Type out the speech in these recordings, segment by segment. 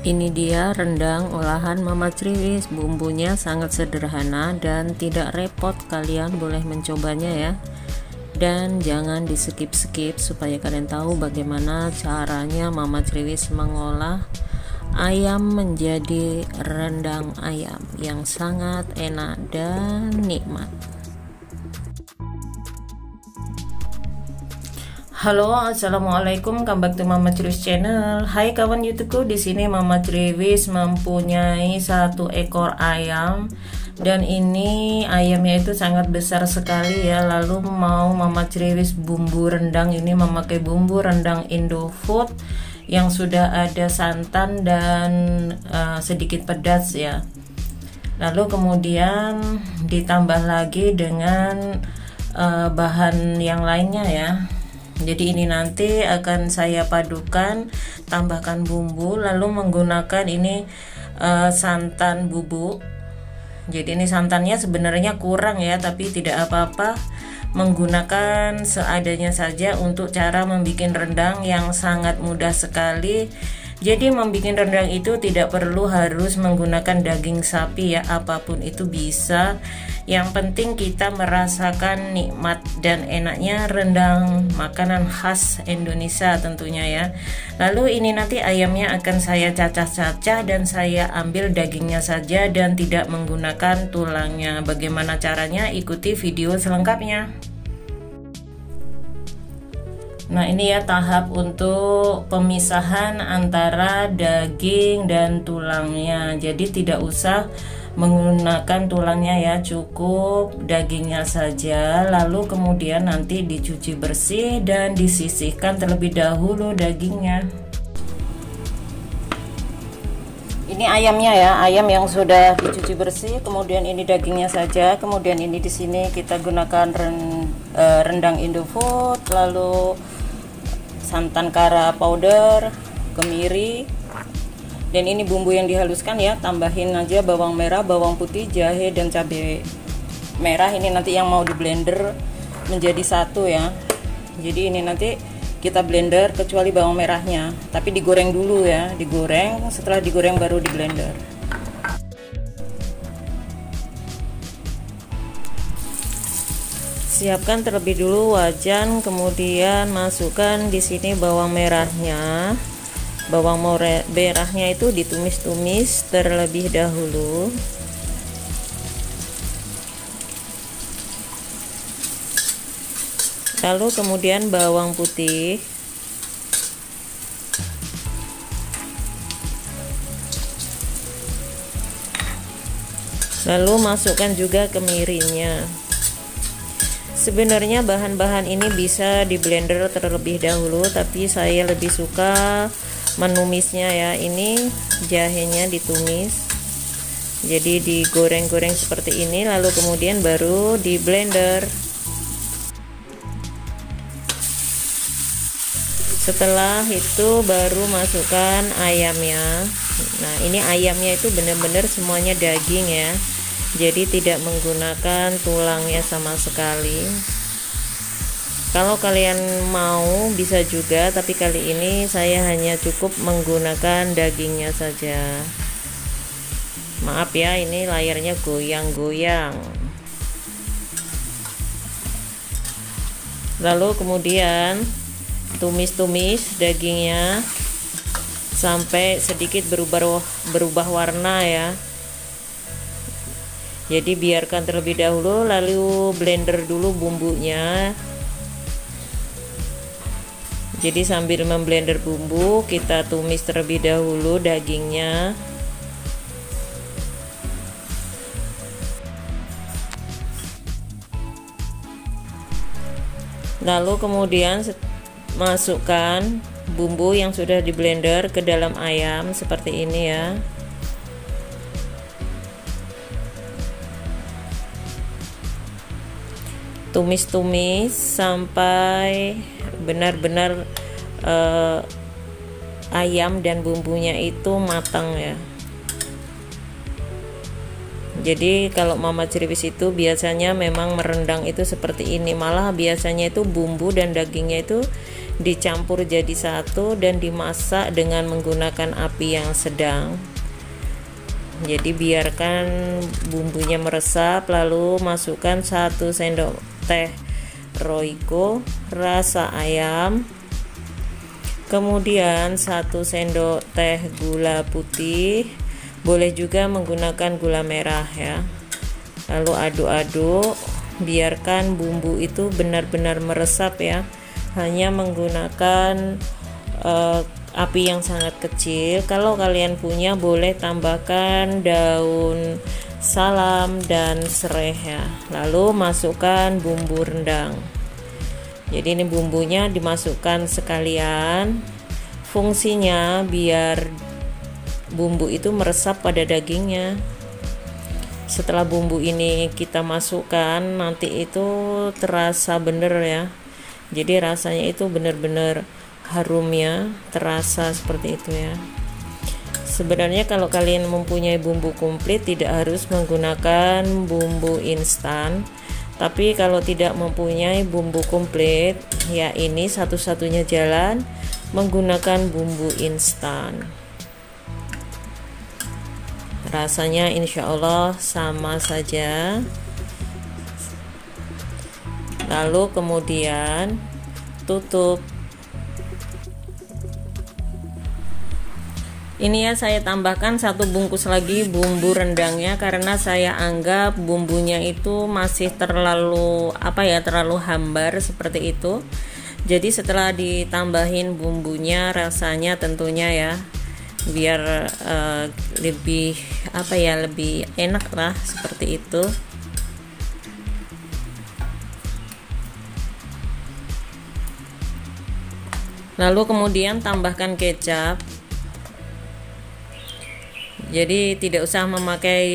Ini dia rendang olahan Mama Kriwis. Bumbunya sangat sederhana dan tidak repot. Kalian boleh mencobanya ya. Dan jangan di skip-skip supaya kalian tahu bagaimana caranya Mama Kriwis mengolah ayam menjadi rendang ayam yang sangat enak dan nikmat. Halo, assalamualaikum, welcome back to Mama Kriwis channel. Hai kawan YouTubeku, di sini Mama Kriwis mempunyai satu ekor ayam dan ini ayamnya itu sangat besar sekali ya. Lalu mau Mama Kriwis bumbu rendang ini memakai bumbu rendang Indofood yang sudah ada santan dan sedikit pedas ya. Lalu kemudian ditambah lagi dengan bahan yang lainnya ya. Jadi ini nanti akan saya padukan, tambahkan bumbu, lalu menggunakan ini santan bubuk. Jadi ini santannya sebenarnya kurang ya, tapi tidak apa-apa, menggunakan seadanya saja untuk cara membuat rendang yang sangat mudah sekali. Jadi membuat rendang itu tidak perlu harus menggunakan daging sapi ya, apapun itu bisa. Yang penting kita merasakan nikmat dan enaknya rendang, makanan khas Indonesia tentunya ya. Lalu ini nanti ayamnya akan saya cacah-cacah dan saya ambil dagingnya saja dan tidak menggunakan tulangnya. Bagaimana caranya? Ikuti video selengkapnya. Nah ini ya tahap untuk pemisahan antara daging dan tulangnya. Jadi tidak usah menggunakan tulangnya ya, cukup dagingnya saja. Lalu kemudian nanti dicuci bersih dan disisihkan terlebih dahulu dagingnya. Ini ayamnya ya, ayam yang sudah dicuci bersih. Kemudian ini dagingnya saja. Kemudian ini di sini kita gunakan rendang Indofood, lalu santan kara powder, kemiri. Dan ini bumbu yang dihaluskan ya, tambahin aja bawang merah, bawang putih, jahe dan cabai merah. Ini nanti yang mau di blender menjadi satu ya. Jadi ini nanti kita blender kecuali bawang merahnya, tapi digoreng dulu ya, digoreng. Setelah digoreng baru di blender. Siapkan terlebih dulu wajan, kemudian masukkan di sini bawang merahnya. Bawang merahnya itu ditumis-tumis terlebih dahulu. Lalu kemudian bawang putih. Lalu masukkan juga kemirinya. Sebenarnya bahan-bahan ini bisa di blender terlebih dahulu, tapi saya lebih suka menumisnya ya. Ini jahenya ditumis, jadi digoreng-goreng seperti ini, lalu kemudian baru di blender. Setelah itu baru masukkan ayamnya. Nah ini ayamnya itu benar-benar semuanya daging ya, jadi tidak menggunakan tulangnya sama sekali. Kalau kalian mau bisa juga, tapi kali ini saya hanya cukup menggunakan dagingnya saja. Maaf ya, ini layarnya goyang-goyang. Lalu kemudian tumis-tumis dagingnya sampai sedikit berubah warna ya. Jadi biarkan terlebih dahulu, lalu blender dulu bumbunya. Jadi sambil memblender bumbu, kita tumis terlebih dahulu dagingnya. Lalu kemudian masukkan bumbu yang sudah diblender ke dalam ayam seperti ini ya. Tumis-tumis sampai benar-benar ayam dan bumbunya itu matang ya. Jadi kalau Mama Kriwis itu biasanya memang merendang itu seperti ini, malah biasanya itu bumbu dan dagingnya itu dicampur jadi satu dan dimasak dengan menggunakan api yang sedang. Jadi biarkan bumbunya meresap, lalu masukkan 1 sendok teh Royco rasa ayam, kemudian 1 sendok teh gula putih, boleh juga menggunakan gula merah ya. Lalu aduk-aduk, biarkan bumbu itu benar-benar meresap ya, hanya menggunakan api yang sangat kecil. Kalau kalian punya boleh tambahkan daun salam dan serai ya. Lalu masukkan bumbu rendang. Jadi ini bumbunya dimasukkan sekalian, fungsinya biar bumbu itu meresap pada dagingnya. Setelah bumbu ini kita masukkan, nanti itu terasa bener ya, jadi rasanya itu bener-bener harum ya, terasa seperti itu ya. Sebenarnya kalau kalian mempunyai bumbu komplit tidak harus menggunakan bumbu instan, tapi kalau tidak mempunyai bumbu komplit ya ini satu-satunya jalan menggunakan bumbu instan. Rasanya insya Allah sama saja. Lalu kemudian tutup. Ini ya, saya tambahkan 1 bungkus lagi bumbu rendangnya karena saya anggap bumbunya itu masih terlalu terlalu hambar seperti itu. Jadi setelah ditambahin bumbunya, rasanya tentunya ya biar lebih lebih enak lah seperti itu. Lalu kemudian tambahkan kecap. Jadi tidak usah memakai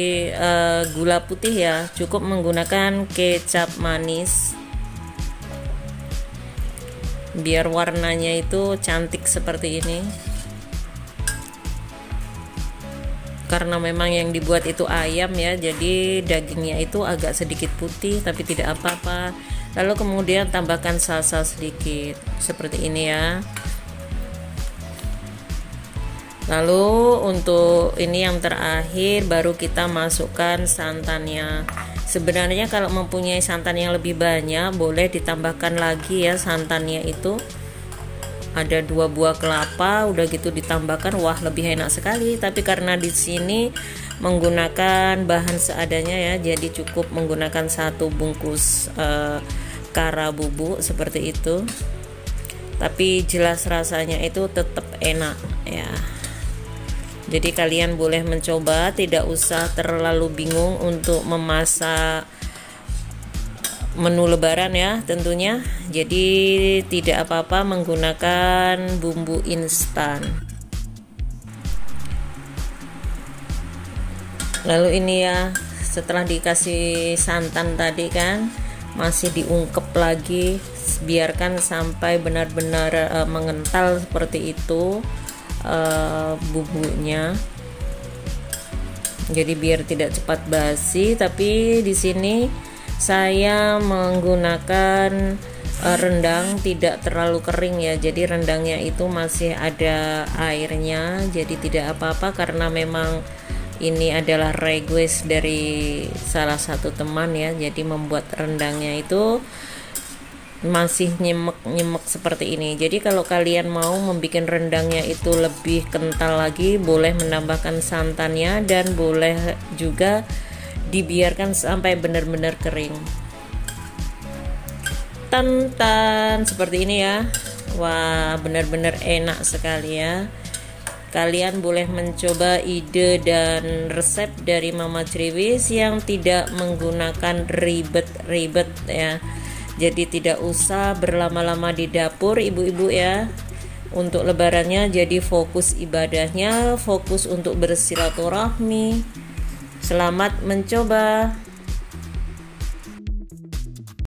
gula putih ya, cukup menggunakan kecap manis biar warnanya itu cantik seperti ini. Karena memang yang dibuat itu ayam ya, jadi dagingnya itu agak sedikit putih tapi tidak apa-apa. Lalu kemudian tambahkan salsa sedikit seperti ini ya. Lalu untuk ini yang terakhir baru kita masukkan santannya. Sebenarnya kalau mempunyai santan yang lebih banyak boleh ditambahkan lagi ya santannya itu. Ada 2 buah kelapa, udah gitu ditambahkan, wah lebih enak sekali. Tapi karena di sini menggunakan bahan seadanya ya, jadi cukup menggunakan 1 bungkus kara bubuk seperti itu. Tapi jelas rasanya itu tetap enak ya. Jadi kalian boleh mencoba, tidak usah terlalu bingung untuk memasak menu lebaran ya tentunya. Jadi tidak apa-apa menggunakan bumbu instan. Lalu ini ya, setelah dikasih santan tadi kan masih diungkep lagi, biarkan sampai benar-benar mengental seperti itu bumbunya. Jadi biar tidak cepat basi. Tapi di sini saya menggunakan rendang tidak terlalu kering ya, jadi rendangnya itu masih ada airnya, jadi tidak apa-apa karena memang ini adalah request dari salah satu teman ya, jadi membuat rendangnya itu masih nyemek-nyemek seperti ini. Jadi kalau kalian mau membuat rendangnya itu lebih kental lagi, boleh menambahkan santannya dan boleh juga dibiarkan sampai benar-benar kering. Tan seperti ini ya. Wah, benar-benar enak sekali ya. Kalian boleh mencoba ide dan resep dari Mama Criwis yang tidak menggunakan ribet-ribet ya. Jadi tidak usah berlama-lama di dapur ibu-ibu ya. Untuk lebarannya jadi fokus ibadahnya, fokus untuk bersilaturahmi. Selamat mencoba.